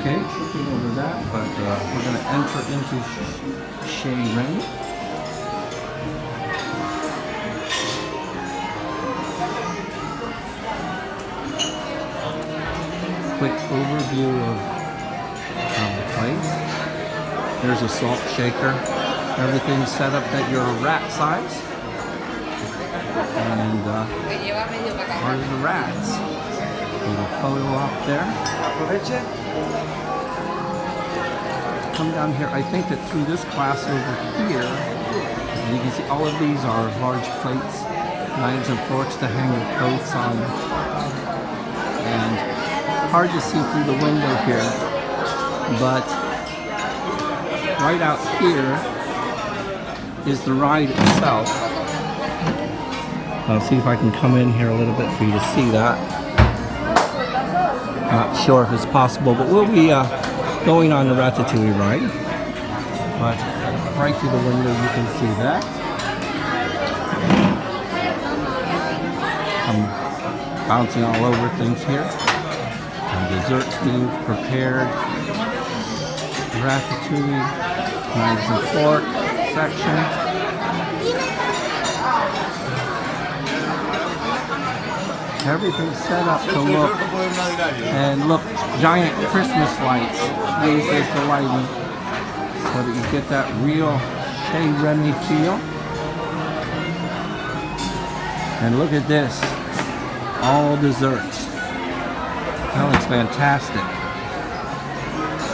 Okay, looking over that, but we're going to enter into Chez Remy. Quick overview of the place. There's a salt shaker. Everything's set up at your rat size. And here's the rats. Little photo up there. Come down here. I think that through this glass over here, you can see all of these are large plates, knives and forks to hang your coats on. And hard to see through the window here, but right out here is the ride itself. I'll see if I can come in here a little bit for you to see that. Not sure if it's possible, but we'll be going on the Ratatouille ride. But right through the window you can see that. I'm bouncing all over things here. And desserts being prepared. Ratatouille, knives and fork section. Everything's set up to look, and look, giant Christmas lights used as the lighting so that you get that real Chez Remy feel. And look at this, all desserts. That looks fantastic.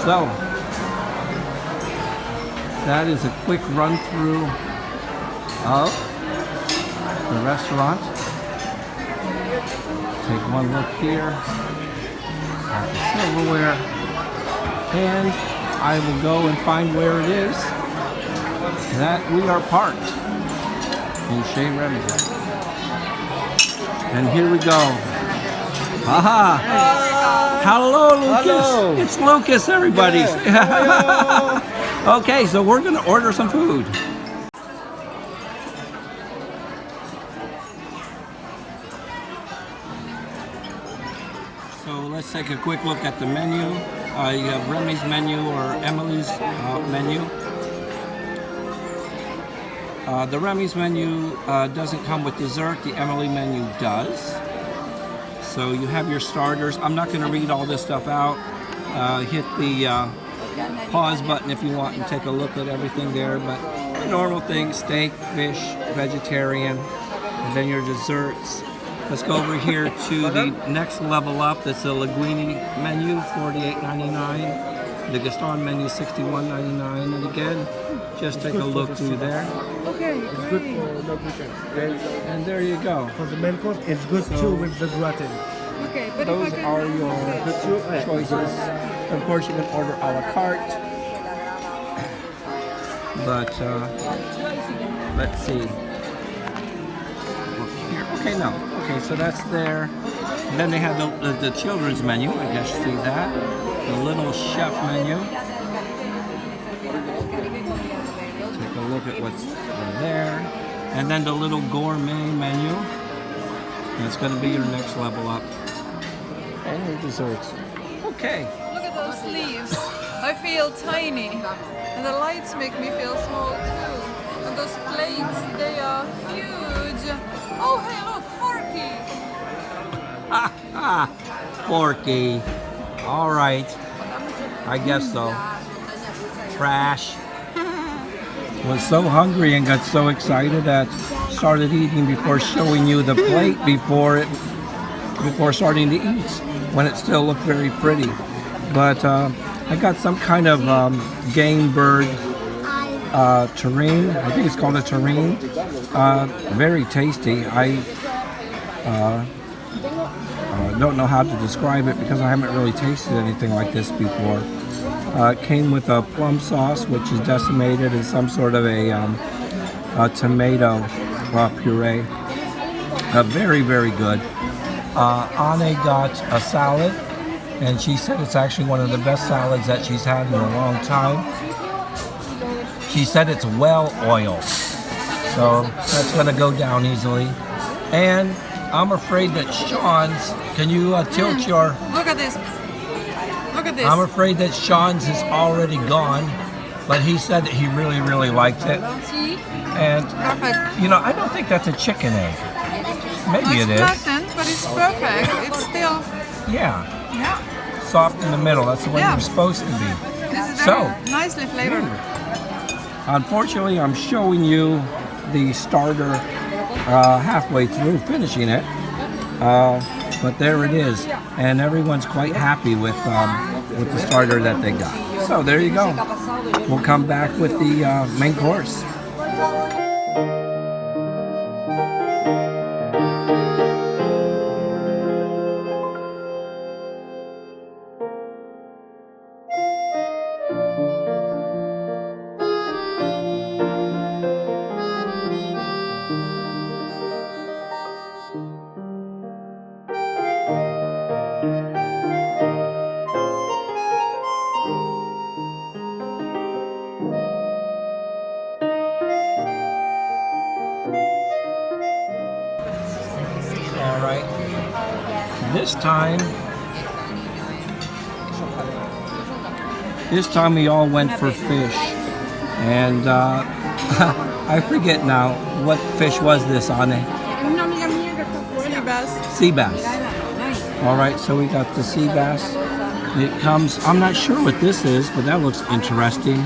So, that is a quick run through of the restaurant. Take one look here at the silverware, and I will go and find where it is that we are parked in Chez Remy. And here we go. Aha! Hello, Lucas. Hello. It's Lucas, everybody. Okay, so we're going to order some food. So let's take a quick look at the menu. You have Remy's menu or Emily's menu. The Remy's menu doesn't come with dessert. The Emily menu does. So you have your starters. I'm not going to read all this stuff out. Hit the pause button if you want and take a look at everything there. But the normal things: steak, fish, vegetarian, and then your desserts. Let's go over here to the next level up. That's the Linguine menu, $48.99. The Gaston menu, $61.99. And again, just take a look through there. Okay, it's good for no gluten. And there you go. For the main course, it's good too with the gratin. Okay, but those are your choices. Of course, you can order a la carte. But let's see. Look here. Okay, no. Okay, so that's there. And then they have the children's menu. I guess you see that. The little chef menu. Take a look at what's there. And then the little gourmet menu. And it's going to be your next level up. And your desserts. Okay. look at those sleeves. I feel tiny. And the lights make me feel small too. And those plates, they are huge. Oh, hey, look, Forky. Forky. All right. I guess so. Trash. Was so hungry and got so excited that started eating before showing you the plate before starting to eat, when it still looked very pretty. But I got some kind of game bird terrine. I think it's called a terrine. Very tasty. I don't know how to describe it because I haven't really tasted anything like this before. It came with a plum sauce, which is decimated in some sort of a tomato puree. Very, very good. Anne got a salad, and she said it's actually one of the best salads that she's had in a long time. She said it's well oiled, so that's gonna go down easily. And I'm afraid that Sean's, can you tilt your... Look at this. Look at this. I'm afraid that Sean's is already gone, but he said that he really, really liked it. And, Perfect. you know, I don't think that's a chicken egg. Maybe it is. It's flattened, but it's perfect. It's still, Yeah, yeah. soft in the middle. That's the way Yeah. you're supposed to be. This is So, very nicely flavored. unfortunately, I'm showing you the starter halfway through finishing it. But there it is, and everyone's quite happy with the starter that they got. So there you go. We'll come back with the main course. All right. This time we all went for fish, and I forget now what fish was this, Anne? Sea bass. Sea bass. All right, so we got the sea bass. It comes. I'm not sure what this is, but that looks interesting.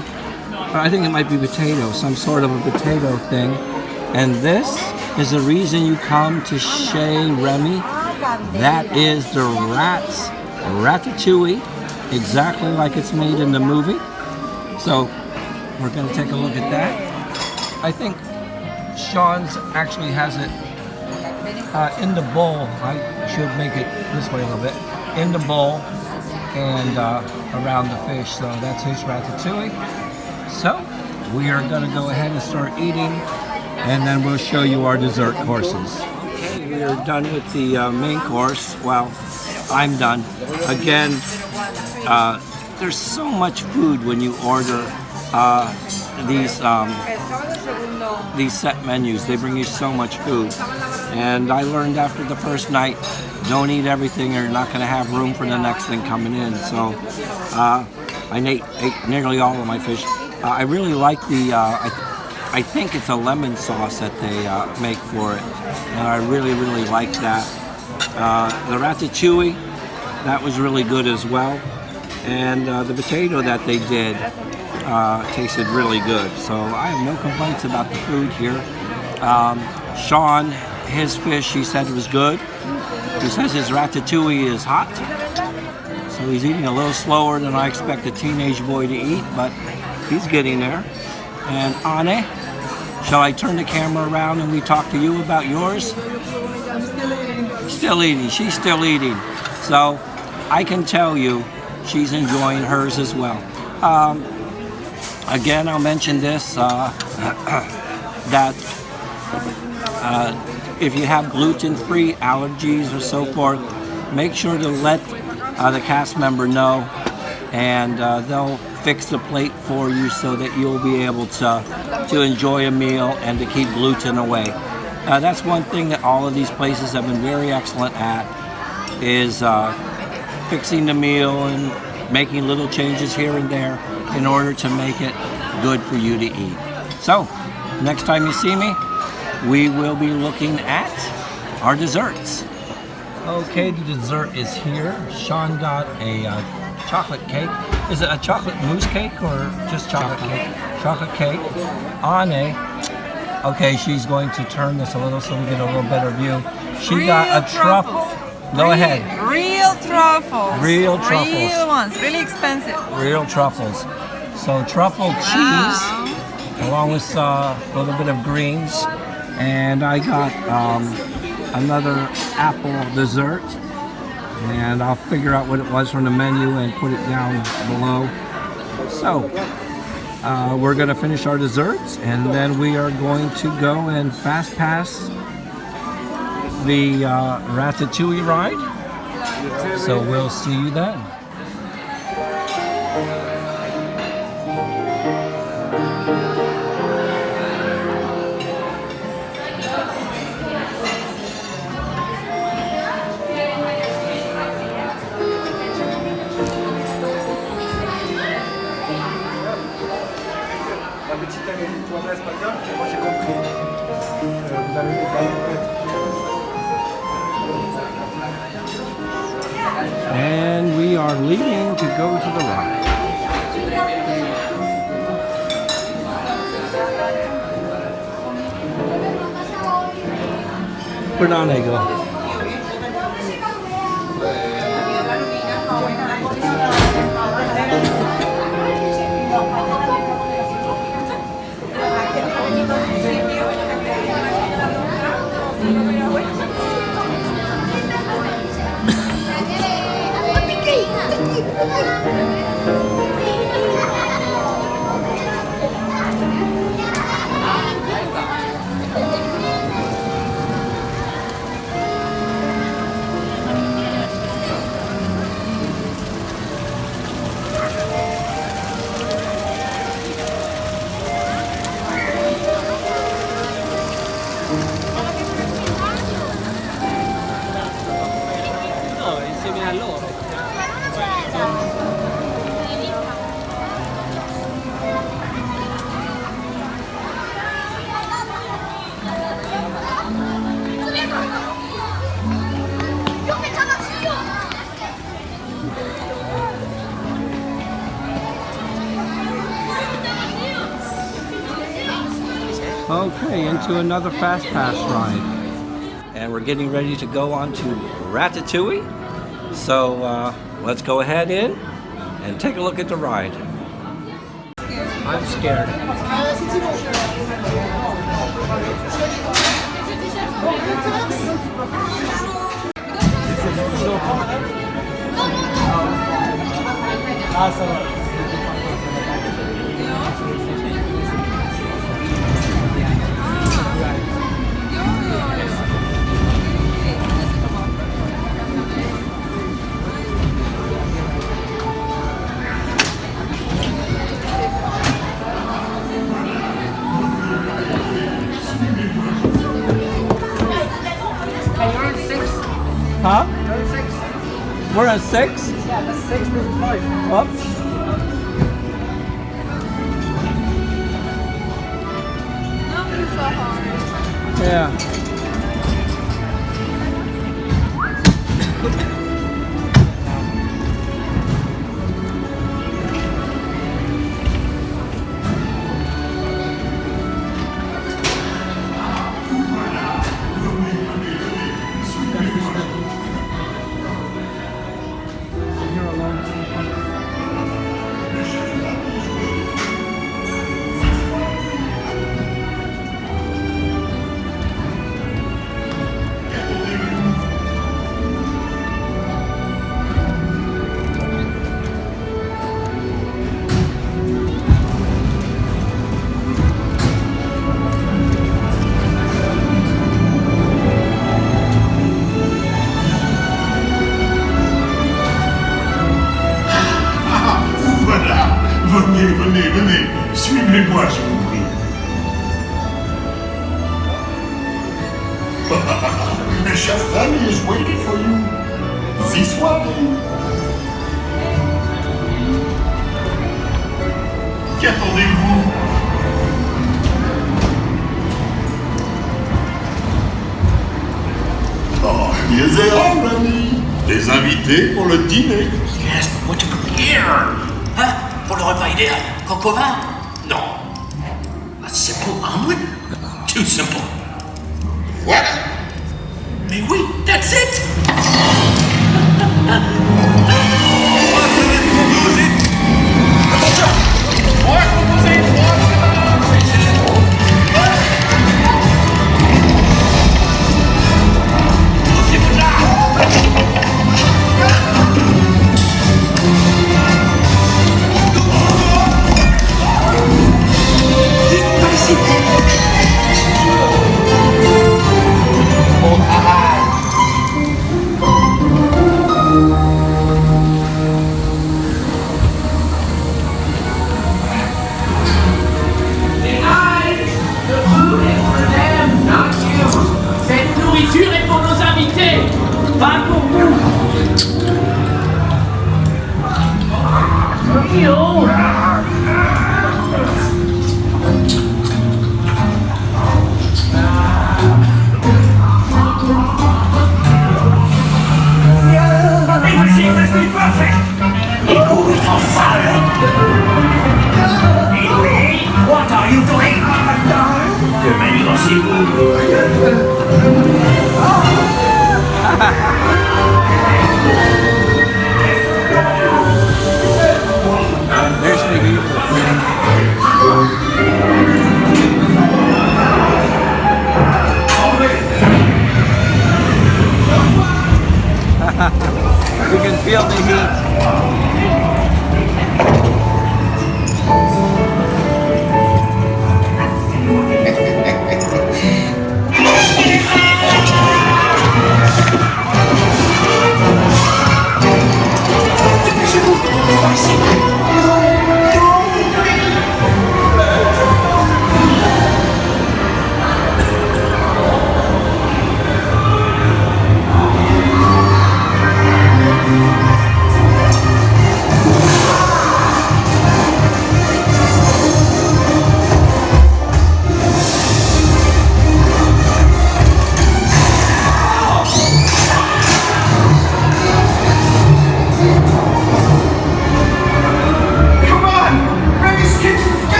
I think it might be potato, some sort of a potato thing. And this is the reason you come to Chez Remy. That is the Ratatouille, exactly like it's made in the movie. So we're going to take a look at that. I think Sean's actually has it in the bowl. I should make it this way a little bit. In the bowl and around the fish. So that's his Ratatouille. So we are going to go ahead and start eating, and then we'll show you our dessert courses. Okay, we are done with the main course. Well, I'm done. Again, there's so much food when you order these set menus. They bring you so much food. And I learned after the first night, don't eat everything or you're not going to have room for the next thing coming in. So I ate nearly all of my fish. I really like the, I think it's a lemon sauce that they make for it. And I really, really like that. The Ratatouille, that was really good as well. And the potato that they did tasted really good. So I have no complaints about the food here. Sean, his fish, he said was good. He says his Ratatouille is hot. So he's eating a little slower than I expect a teenage boy to eat, but he's getting there. And Anne, shall I turn the camera around and we talk to you about yours? I'm still eating. Still eating. She's still eating. So I can tell you she's enjoying hers as well. Again, I'll mention this, that if you have gluten-free allergies or so forth, make sure to let the cast member know, and they'll fix the plate for you so that you'll be able to enjoy a meal and to keep gluten away. That's one thing that all of these places have been very excellent at, is fixing the meal and making little changes here and there in order to make it good for you to eat. So, next time you see me, we will be looking at our desserts. Okay, the dessert is here. Sean got a chocolate cake. Is it a chocolate mousse cake or just chocolate cake? Chocolate cake. Anne, okay, she's going to turn this a little so we get a little better view. She got a truffle. Go ahead. Real truffles. Real truffles. Real ones. Really expensive. Real truffles. So truffle cheese, along with a little bit of greens. And I got another apple dessert. And I'll figure out what it was from the menu and put it down below. So we're going to finish our desserts, and then we are going to go and fast pass the Ratatouille ride. So we'll see you then. La petite amie, toi, espagnol, moi j'ai compris. Vous avez des galettes. And we are leaving to go to the ride. Perdón, ego. Okay, into another Fast Pass ride. And we're getting ready to go on to Ratatouille. So let's go ahead in and take a look at the ride. I'm scared. Ah, ça va. Huh? We're at 6? Yeah, that's 6 to 5. Oops. Yeah. Venez, suivez-moi, je vous prie. The chef Remy is waiting for you. This way. Qu'attendez-vous? Oh, bien Remy. Des invités pour le dîner. Yes, but what to prepare? Hein? Pour le repas idéal? Coq au vin? Non. A simple omelet? Too simple. What? Mais oui, that's it! Oh, ah,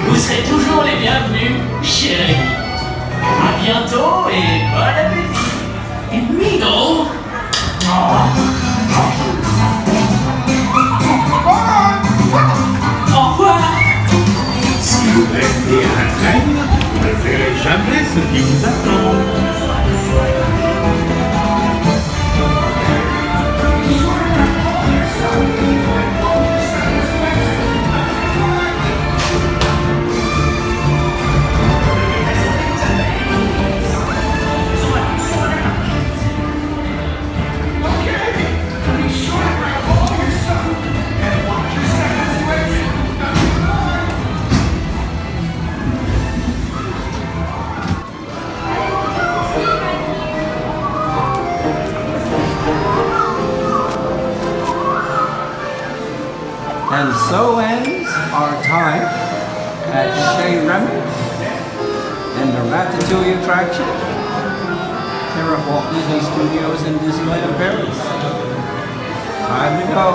Vous serez toujours les bienvenus chez Remy. À bientôt et bon appétit. Et Middle. Au revoir. Si vous restez à la traîne, vous ne verrez jamais ce qui vous attend. And so ends our time at Chez Remy and the Ratatouille attraction here at Walt Disney Studios in Disneyland Paris. Time to go.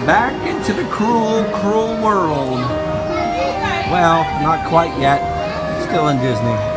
Back into the cruel, cruel world. Well, not quite yet. Still in Disney.